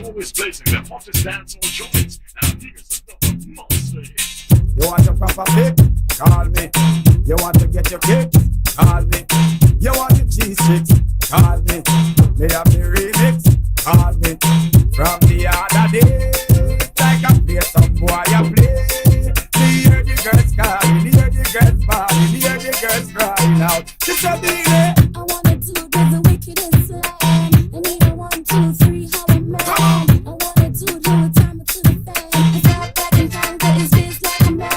is always blazing the hottest dancehall joints. Now here's another monster hit. You want your proper fix? Call me. You want to get your kicks? Call me. You want your G6? Call me. Me have the remix? Call me. From the other day, like I play some boy I play. Me hear the girls calling, hear the girls bawling, hear the girls crying out. She said, I wanna do the wickedest slam. I need a 1, 2, 3, how a man. I wanna do a time to the fan. I got back in time, but it's just like a man.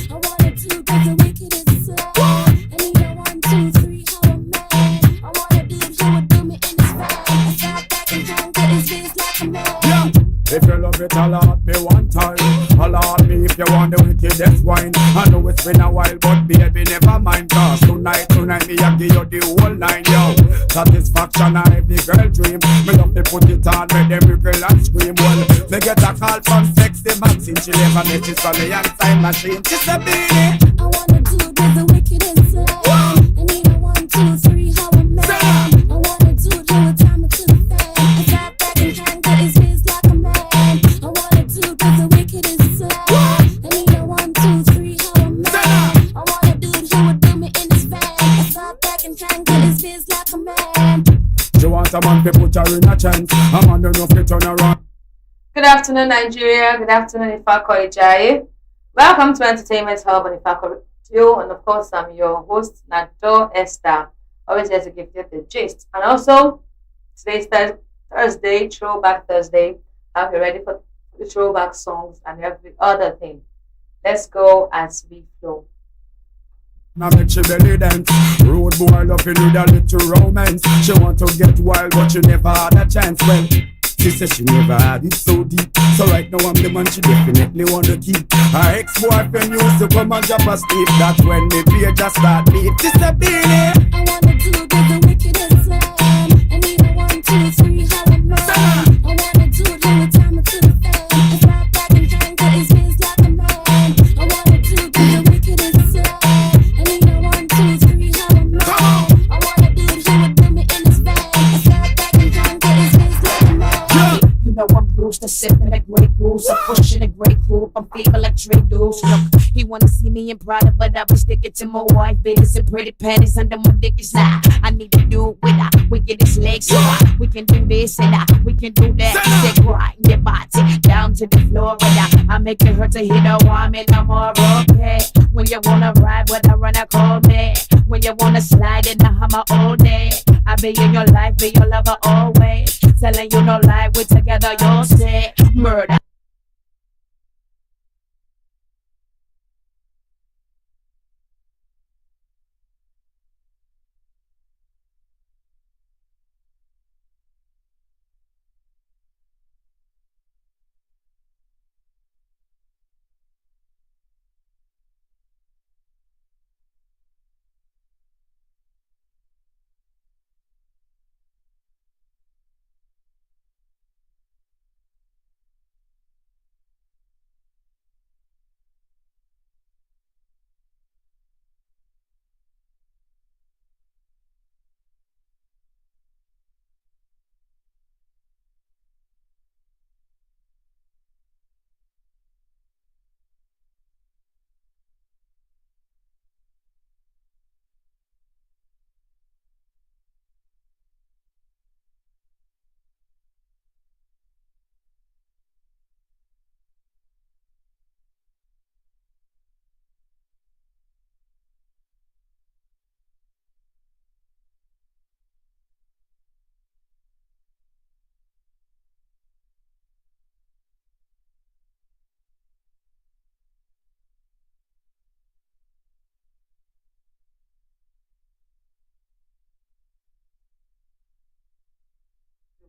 I wanna do the wickedest slam. I need a 1, 2, 3, how a man. I wanna do me in his van. I got back in time, but it's just like a man. yeah. If you love it, allow me one time. Allow me if you want the wickedest wine. I know it's been a while, but baby, never mind. Cause tonight, me I give you the whole nine, yo. Satisfaction and every girl dream. Me love me put it on, make them wiggle and scream. Well, me get a call from sexy Maxine. She never messages from me and time machine. She said, baby, I wanna do the wickedest slam. I need a 1, 2, 3, how a man. I wanna do a time to the fan. I got back in time, but it's just like a man. I wanna do the wickedest slam. I need a 1, 2, 3, how a man. I wanna do me in his van. I got back in time, but it's just like a man. she want a man to put her in a chance. A man don't know if you turn around. Good afternoon, Nigeria. Good afternoon, Ifako Ejaye. Welcome to Entertainment Hub on Ifako Radio. And of course, I'm your host, Nato Esther. Always here to give you the gist. And also, today's Thursday, Throwback Thursday. I'll be ready for the throwback songs and every other thing. Let's go as we flow. Now make she belly dance. Road boy love you need a little romance. She want to get wild but she never had a chance. Well, she said she never had it so deep. So right now I'm the man she definitely want to keep. Her ex-boyfriend used to come and drop a sleep. That's when me pay just start beat. This a beanie. I wanna do the wickedest slam. I need a 1, 2, 3, how a man. I wanna do a time to the fan. I got back in time, but it's just like a man. I wanna do the wickedest slam. I need a 1, 2, 3, how a man. I wanna do me in his van. I got back in time, but it's just like a man. You know I'm used to sipping a great goose. I'm pushing a great group. I'm feeling like Trey Deuce. Look, he wanna see me in Prada, but I be sticking to my wife. Biggest and pretty panties under my dick is high. I need to do it with her. We get his legs so high. We can do this and we can do that. He said, grind your body down to the floor. And I'm making her to hit a woman. I'm more okay. When you wanna ride, when I run, I call me. When you wanna slide in the Hummer all day. I be in your life, be your lover always. Telling you no lie, we together, you'll say murder.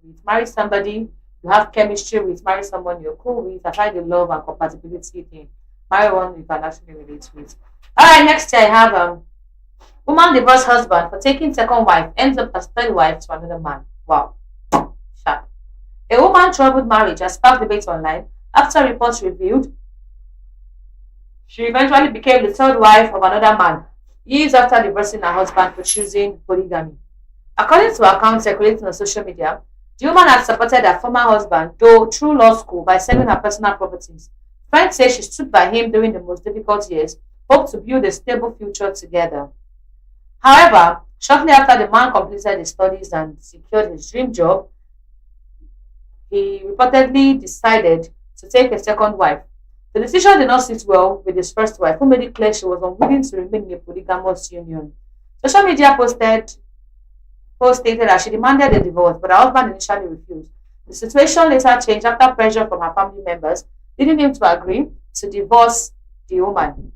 With marry somebody you have chemistry with, marry someone you're cool with, apply the love and compatibility thing. Marry one you can actually relate with. Alright, next year I have woman divorced husband for taking second wife ends up as third wife to another man. Wow. Sharp. A woman troubled marriage has sparked debate online after reports revealed she eventually became the third wife of another man years after divorcing her husband for choosing polygamy. According to accounts circulating on social media, The woman had supported her former husband, though through law school, by selling her personal properties. Friends say she stood by him during the most difficult years, hoped to build a stable future together. However, shortly after the man completed his studies and secured his dream job, he reportedly decided to take a second wife. The decision did not sit well with his first wife, who made it clear she was unwilling to remain in a polygamous union. Social media post stated that she demanded a divorce, but her husband initially refused. The situation later changed after pressure from her family members, leading him to agree to divorce the woman.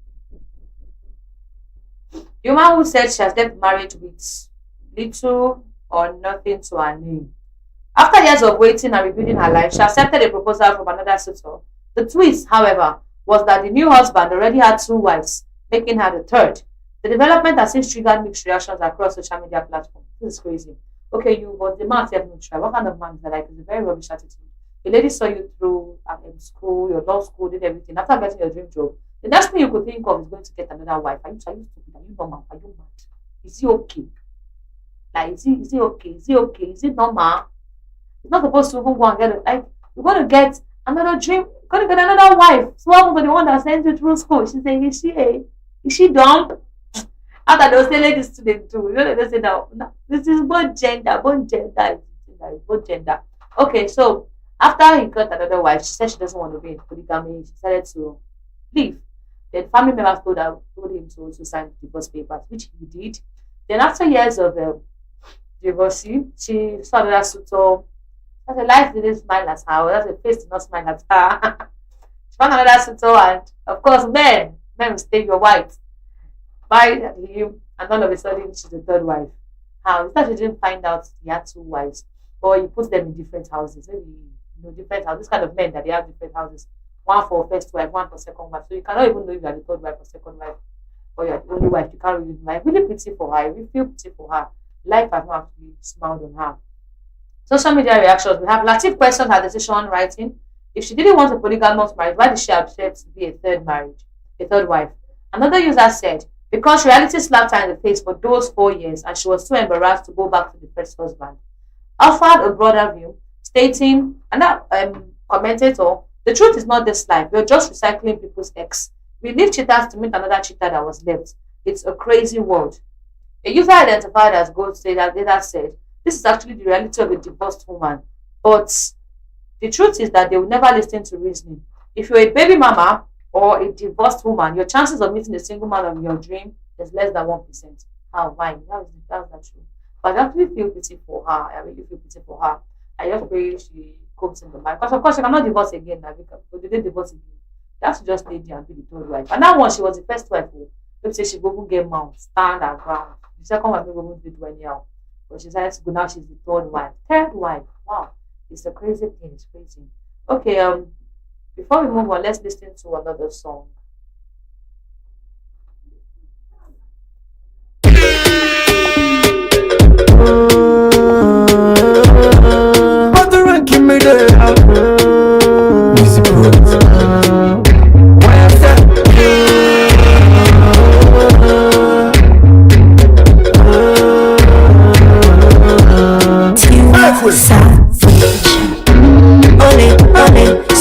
The woman who said she has left marriage with little or nothing to her name. After years of waiting and rebuilding her life, she accepted a proposal from another suitor. The twist, however, was that the new husband already had two wives, making her the third. The development has since triggered mixed reactions across social media platforms. This is crazy. Okay, but the man said no try. What kind of man is that? Like, it's a very rubbish attitude. The lady saw you through school, your law school, did everything. After getting your dream job, the next thing you could think of is going to get another wife. Are you stupid? Are you normal? Are you mad? Is he okay? Like, is he okay? Is he okay? Is it normal? It's not supposed to even go and get it. Like, you're going to get another dream, you're going to get another wife. So what about the one that sent you through school? She's saying, is she dumb? After they'll say ladies student too. You know, they say that this is both gender, both gender. Okay, so after he got another wife, she said she doesn't want to be in polygamy. She decided to leave. Then family members told him to also sign divorce papers, which he did. Then after years of divorcing, she saw that suitor. That's a life didn't smile at her. That's a face did not smile at her. She found another suitor, and of course, men will stay your wife. Married him, and all of a sudden she's the third wife. How? It's that she didn't find out he had two wives, or he put them in different houses. Maybe different houses. This kind of men that they have different houses. One for first wife, one for second wife. So you cannot even know if you are the third wife or second wife, or you're the only wife. You can't really know. I really pity for her. I really feel pity for her. Life has not actually smiled on her. Social media reactions. We have Latif questioned her decision, writing, if she didn't want a polygamous marriage, why did she accept to be a third wife? Another user said, because reality slapped her in the face for those 4 years and she was too embarrassed to go back to the first husband. Offered a broader view, stating, and that commentator, the truth is not this life. We're just recycling people's ex. We leave cheaters to meet another cheater that was left. It's a crazy world. A user identified as Gold later said, this is actually the reality of a divorced woman. But the truth is that they will never listen to reasoning. If you're a baby mama or a divorced woman, your chances of meeting a single man of your dream is less than 1%. How? Why? That's not true. But I actually feel pity for her. I really feel pity for her. I just pray she copes in the mind. Because of course she cannot divorce again now. But they did divorce again. They have to just stay there and be the third wife. And that one, she was the first wife who, let's say she go even get mount, stand her ground. The second wife will go do it anyhow. But she decided to go now, she's the third wife. Third wife. Wow. It's a crazy thing. It's crazy. Okay, before we move on, let's listen to another song. But the ranking me there. Music rules. Why I said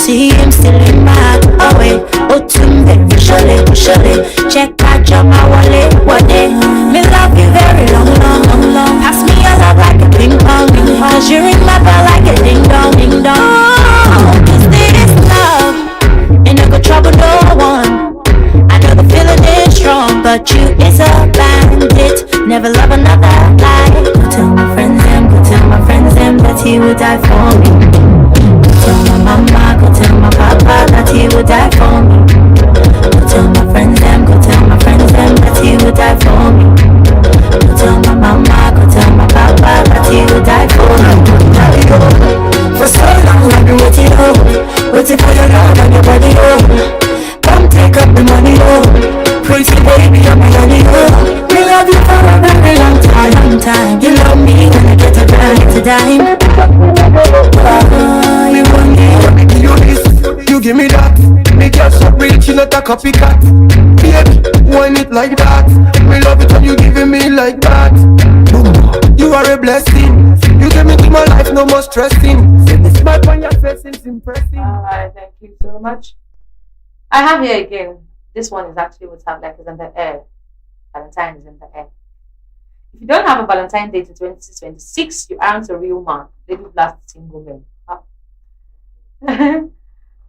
see him still in my away. Oh, to surely. Check out your wallet, what day? Me love you very long. Pass me a love like a ping pong. Cause you ring my bell like a ding dong. Oh, is this love? Ain't no good trouble, no one. I know the feeling is strong, but you is a bandit. Never love another lie. Go tell my friends them that he would die for me. Tell my mama, go tell my papa that he would die for me. Go tell my friends them that he would die for me. Go tell my mama, go tell my papa that he would die for me. For so long I've been waiting for your love and your body, come take up the money, pretty baby, I'm a honey, we love you for a very long time. You love me when I get a dime. You give me that. Me just so real, she not a copycat. Baby, wine it like that. Me love it when you giving me like that. You are a blessing. You give me my life, no more stressing. See the smile on your face, it's impressive. Alright, thank you so much. I have here again. This one is actually what's happening, like, is in the air. Valentine is in the air. If you don't have a Valentine date in 2026, you aren't a real man. Lady Blast single men.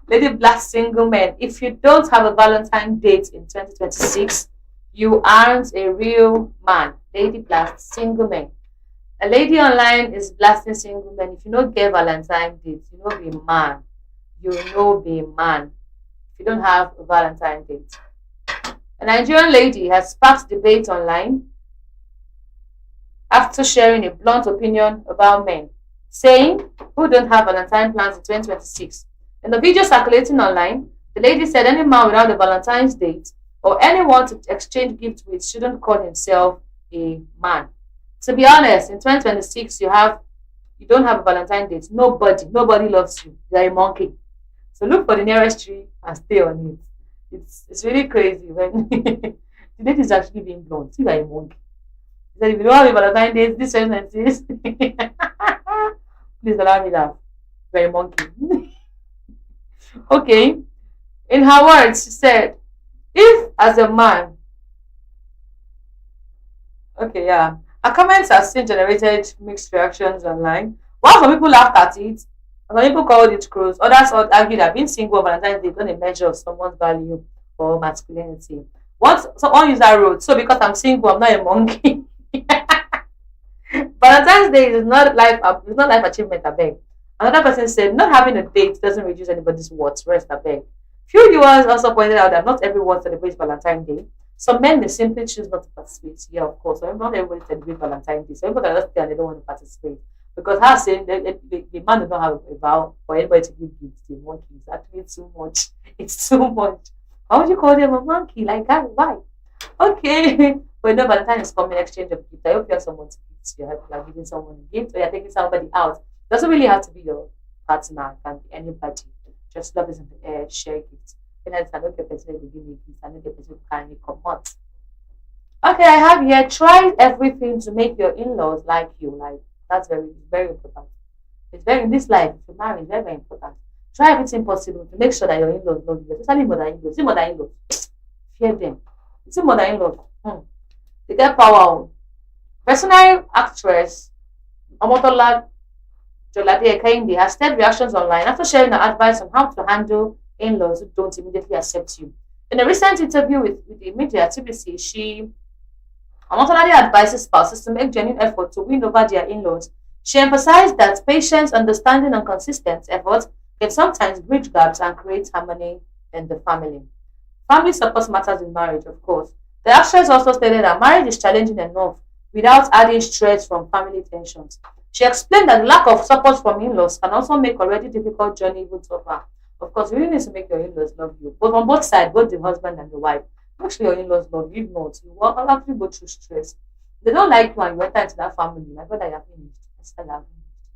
Lady Blast single men. If you don't have a Valentine date in 2026, you aren't a real man. Lady Blast single men. A lady online is blasting single men. If you don't get Valentine date, you know be man. You know be man. If you don't have a Valentine date. A Nigerian lady has sparked debate online after sharing a blunt opinion about men, saying who don't have Valentine plans in 2026. In the video circulating online, the lady said any man without a Valentine's date or anyone to exchange gifts with shouldn't call himself a man. To be honest, in 2026, you don't have a Valentine date. Nobody loves you. You're a monkey. So look for the nearest tree and stay on it. It's really crazy when the date is actually being blunt. You are a monkey. He said if you don't have a Valentine date, this 2026, please allow me laugh. You're a monkey. Okay. In her words, she said, if as a man, okay, yeah. Her comments have since generated mixed reactions online. While some people laughed at it, some people called it cruise, others argued that being single on Valentine's Day is not a measure of someone's value or masculinity. One user wrote, so because I'm single, I'm not a monkey. Valentine's Day is not life achievement, I beg. Another person said, not having a date doesn't reduce anybody's worth, rest, I beg. Few viewers also pointed out that not everyone celebrates Valentine's Day. Some men may simply choose not to participate. Yeah, of course. So not everybody celebrates Valentine's Day. So everybody can just stay and they don't want to participate. Because how saying the man does not have a vow for anybody to give gifts to a monkey. It's actually too much. It's too much. How would you call them a monkey? Like that? Why? Okay. But no, Valentine is coming, exchange of gifts. I hope you have someone to gift. You're giving someone a gift or you're taking somebody out. It doesn't really have to be your partner. It can be anybody. Just love is in the air, share gifts. And I don't get person to give me gifts. I don't get person to carry me come out. Okay, I have here, try everything to make your in-laws like you. Like, that's very, very important. It's very, in this life, if you marry, it's very, very important. Try everything possible to make sure that your in-laws love you, especially mother-in-laws. See mother-in-laws, fear them. See mother-in-laws, they get power. Personal actress Omotola Jolade Ekinde has stirred reactions online after sharing her advice on how to handle in-laws who don't immediately accept you. In a recent interview with the media TBC, Omotola advises spouses to make genuine effort to win over their in-laws. She emphasized that patience, understanding, and consistent effort can sometimes bridge gaps and create harmony in the family. Family support matters in marriage, of course. The actress also stated that marriage is challenging enough without adding stress from family tensions. She explained that the lack of support from in-laws can also make already difficult journey even tougher. Of course, you really need to make your in-laws love you, but on both sides, both the husband and the wife. Make sure your in-laws love you. If not, you will actually go through stress. They don't like you and you enter into that family. My brother, you're finished. I said,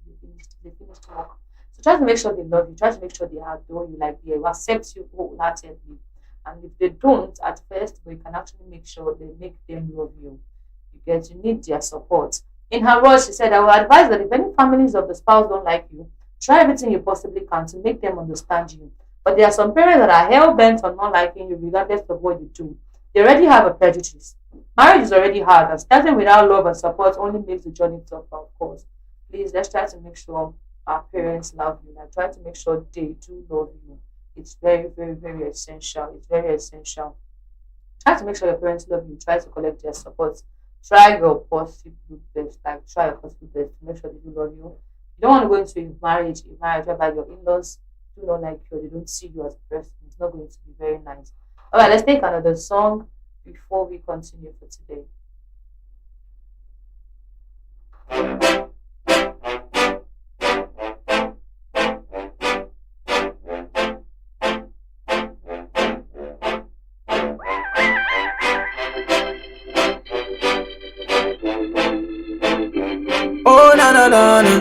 they finished work. So try to make sure they love you. Try to make sure they adore you, like they accept you wholeheartedly. And if they don't at first, but you can actually make sure they make them love you. You need their support. In her words, she said, I will advise that if any families of the spouse don't like you, try everything you possibly can to make them understand you. But there are some parents that are hell-bent on not liking you regardless of what you do. They already have a prejudice. Marriage is already hard, and starting without love and support only makes the journey tougher, of course. Please, let's try to make sure our parents love you. And try to make sure they do love you. It's very, very, very essential. It's very essential. Try to make sure your parents love you. Try to collect their support. Try your possible best. Try your possible best to make sure they do love you. You don't want to go into a marriage whereby your in-laws do not like you, or they don't see you as a person. It's not going to be very nice. All right, let's take another song before we continue for today. Oh, na na na na,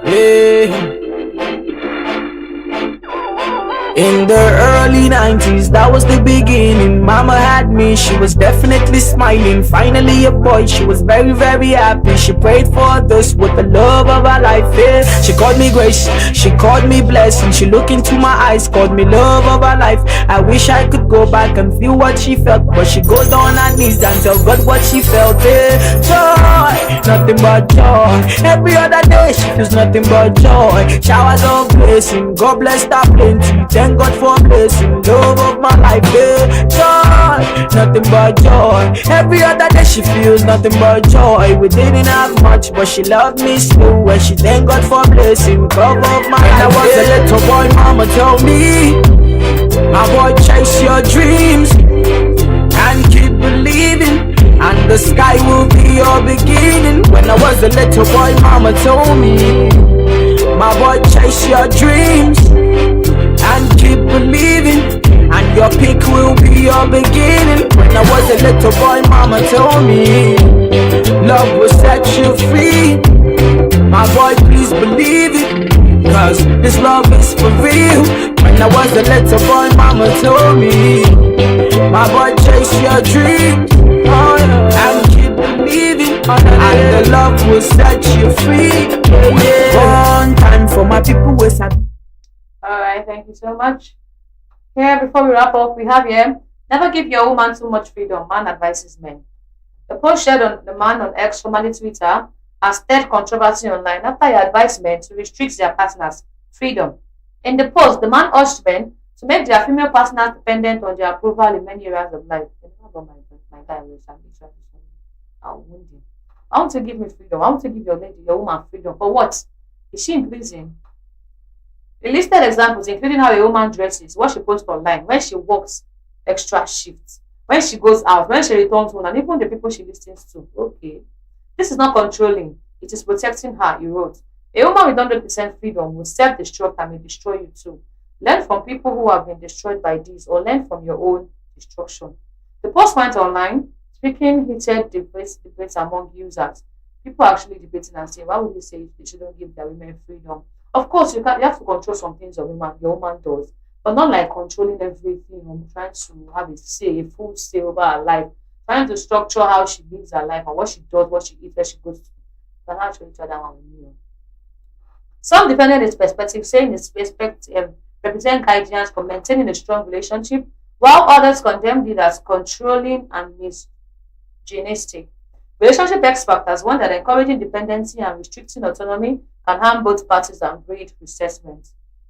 yeah. In the early 90s, that was the beginning. Mama had me, she was definitely smiling. Finally a boy, she was very, very happy. She prayed for others with the love of her life, yeah. She called me grace, she called me blessing. She looked into my eyes, called me love of her life. I wish I could go back and feel what she felt, but she goes on her knees and tell God what she felt, yeah. Joy, nothing but joy. Every other day she feels nothing but joy. Showers of blessing, God bless her plenty. Thank God for blessing, love of my life, yeah. Joy, nothing but joy. Every other day she feels nothing but joy. We didn't have much, but she loved me still. And she thank God for blessing, love of my life. When I was a little boy, mama told me, my boy, chase your dreams and keep believing, and the sky will be your beginning. When I was a little boy, mama told me, my boy, chase your dreams and keep believing, and your peak will be your beginning. When I was a little boy, mama told me, love will set you free. My boy, please believe it, cause this love is for real. When I was a little boy, mama told me, my boy, chase your dreams, oh, yeah, and keep believing, and the love will set you free, yeah. One time for my people who sabi. Alright, thank you so much. Here, before we wrap up, we have here, never give your woman too much freedom, man advises men. The post shared on the man on X, formerly Twitter, has stirred controversy online after he advised men to restrict their partners' freedom. In the post, the man urged men to make their female partners dependent on their approval in many areas of life. I don't know about my guy, I'll wound him. I want to give me freedom. I want to give your lady, your woman freedom. For what? Is she in prison? He listed examples, including how a woman dresses, what she posts online, when she works extra shifts, when she goes out, when she returns home, and even the people she listens to. Okay. This is not controlling, it is protecting her, he wrote. A woman with 100% freedom will self-destruct and may destroy you too. Learn from people who have been destroyed by this, or learn from your own destruction. The post went online, speaking heated debates among users. People actually debating and saying, why would you say they shouldn't give their women freedom? Of course, you have to control some things your woman does, but not like controlling everything or trying to have a full say over her life, trying to structure how she lives her life and what she does, what she eats, where she goes to. You can actually try that one with you. Some defended his perspective, saying his respect represent guidance for maintaining a strong relationship, while others condemned it as controlling and misogynistic. Relationship experts warn that encouraging dependency and restricting autonomy can harm both parties and breed resentment.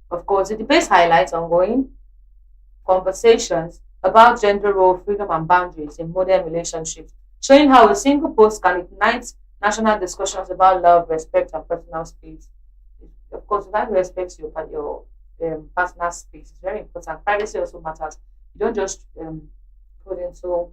Of course, the debate highlights ongoing conversations about gender role, freedom, and boundaries in modern relationships, showing how a single post can ignite national discussions about love, respect, and personal space. Of course, if you respect your personal space, it's very important. Privacy also matters. You don't just put into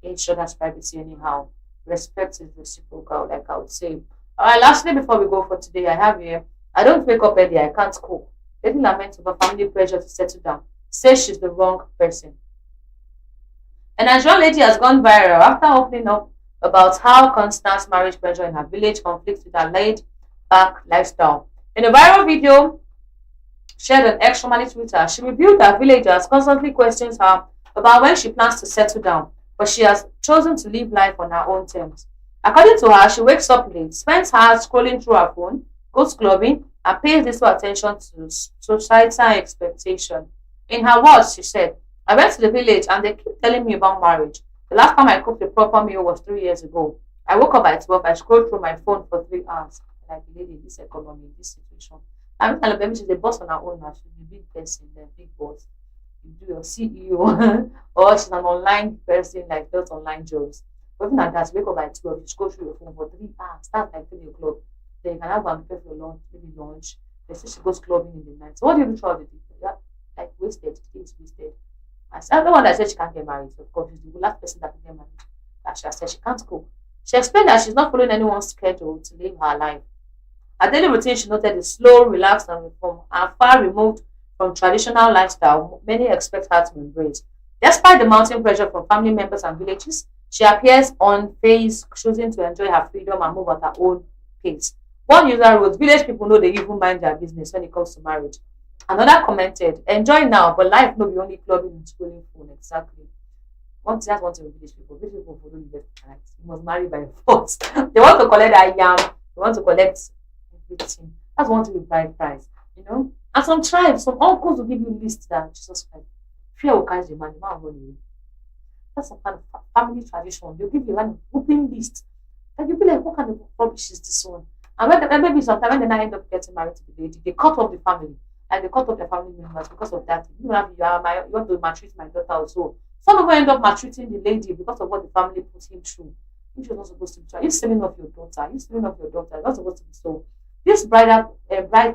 each other's privacy anyhow. Respect is reciprocal, like I would say. Alright, lastly, before we go for today, I have here, I don't wake up early, I can't cook. Lady laments over family pressure to settle down. Says she's the wrong person. A Nigerian lady has gone viral after opening up about how constant marriage pressure in her village conflicts with her laid-back lifestyle. In a viral video shared on X, formerly Twitter, she revealed that villagers constantly questions her about when she plans to settle down, but she has chosen to live life on her own terms. According to her, she wakes up late, spends hours scrolling through her phone, goes clubbing, and pays little attention to societal expectation. In her words, she said, I went to the village and they keep telling me about marriage. The last time I cooked a proper meal was 3 years ago. I woke up by 12, I scrolled through my phone for 3 hours. Like a lady in this economy, in this situation. I'm telling them she's a boss on her own now. She's a big person, the big boss. You do your CEO, or she's an online person, like does online jobs. But even at that, wake up by 12, you scroll through your phone for 3 hours, start like 3 o'clock. Then you can have one prepare for your lunch, maybe lunch. They say she goes clubbing in the night. So what do you do throughout the day? Yeah, like wasted, the day is wasted. I'm the one that said she can't get married. Of course, she's the last person that can get married. That she has said she can't cook. She explained that she's not following anyone's schedule to live her life. Her daily routine, she noted, is slow, relaxed, and far removed from traditional lifestyle many expect her to embrace. Despite the mounting pressure from family members and villages, she appears unfazed, choosing to enjoy her freedom and move at her own pace. One user wrote, village people know they even mind their business when it comes to marriage. Another commented, enjoy now, but life no be only clubbing and scrolling phone. Exactly. That's one thing with village people. Village people follow you left and right. You must marry by force. They want to collect that yam. They want to collect everything. That's one thing with bride price. You know? And some tribes, some uncles will give you lists that Jesus Christ. Fear will catch the man will run away. That's some kind of family tradition. They'll give you a whooping list. And you'll be like, what kind of rubbish is this one? And when maybe sometimes when they now end up getting married to the lady, they cut off the family. And they cut off their family members because of that. You want to maltreat my daughter also. Some of them end up maltreating the lady because of what the family put him through. Which was not supposed to be so. You're selling off your daughter. You're selling off your daughter. It's not supposed to be so. This bride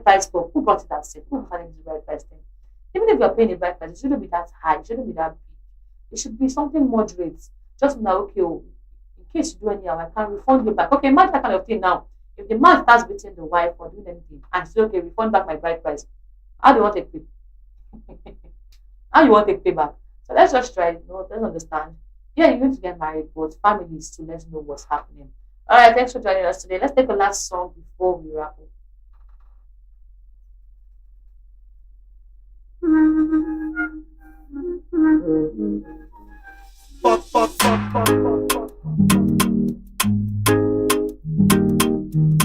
price stuff, who brought it out? Who handed this bride price thing? Even if you're paying a bride price, it shouldn't be that high. It shouldn't be that big. It should be something moderate. Just now, okay, oh, in case you do anyhow, I can refund you back. Okay, imagine that kind of thing now. If the man starts beating the wife or doing anything and say, okay, refund back my bride price, how do you want to pay? How you want to pay back? So let's just try it. No, let's understand. Yeah, you're going to get married, but families to let's know what's happening. All right, thanks for joining us today. Let's take a last song before we wrap up.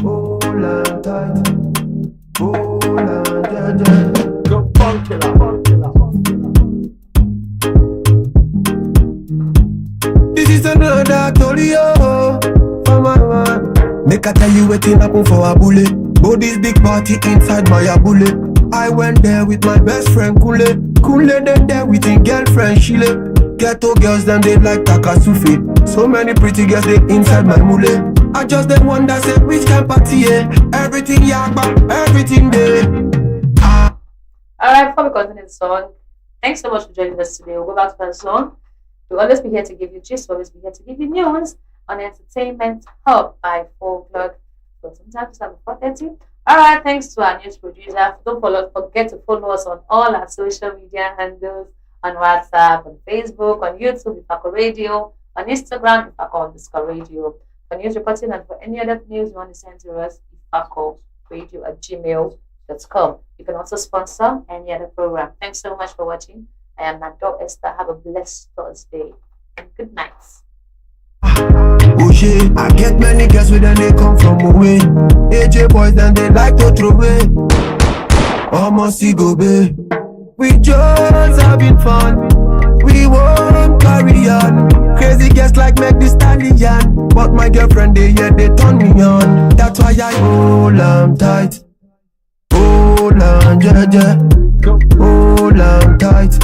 Hold on tight. Hold on, go funk killer. This is another Tolio for my man. Make I tell you waiting happen for a bullet. Oh, this big party inside my bullet. I went there with my best friend Kule. Kule then there with his girlfriend Shile. Ghetto girls then they like Takasufi. So many pretty girls they inside my mule. I just the one that say which can party, yeah. Everything yagba, everything there. Alright, before we continue the song, thanks so much for joining us today. We'll go back to that song. We'll always be here to give you gist, we'll always be here to give you news on Entertainment Hub by 4 o'clock. But sometimes at 4:30. Alright, thanks to our news producer. Don't forget to follow us on all our social media handles, on WhatsApp, on Facebook, on YouTube, Ifako Radio, on Instagram, Ifako_radio. For news reporting and for any other news you want to send to us, ifakoradio@gmail.com. You can also sponsor any other program. Thanks so much for watching. I am Nado Esther. Have a blessed Thursday and good night. Oh shit, I get many girls with them they come from away. AJ boys then they like to throw away. Almost go be. We just having fun. We won't carry on. Crazy girls like make this stallion. But my girlfriend they turn me on. That's why I hold on tight. Hold on, yeah. Hold on tight.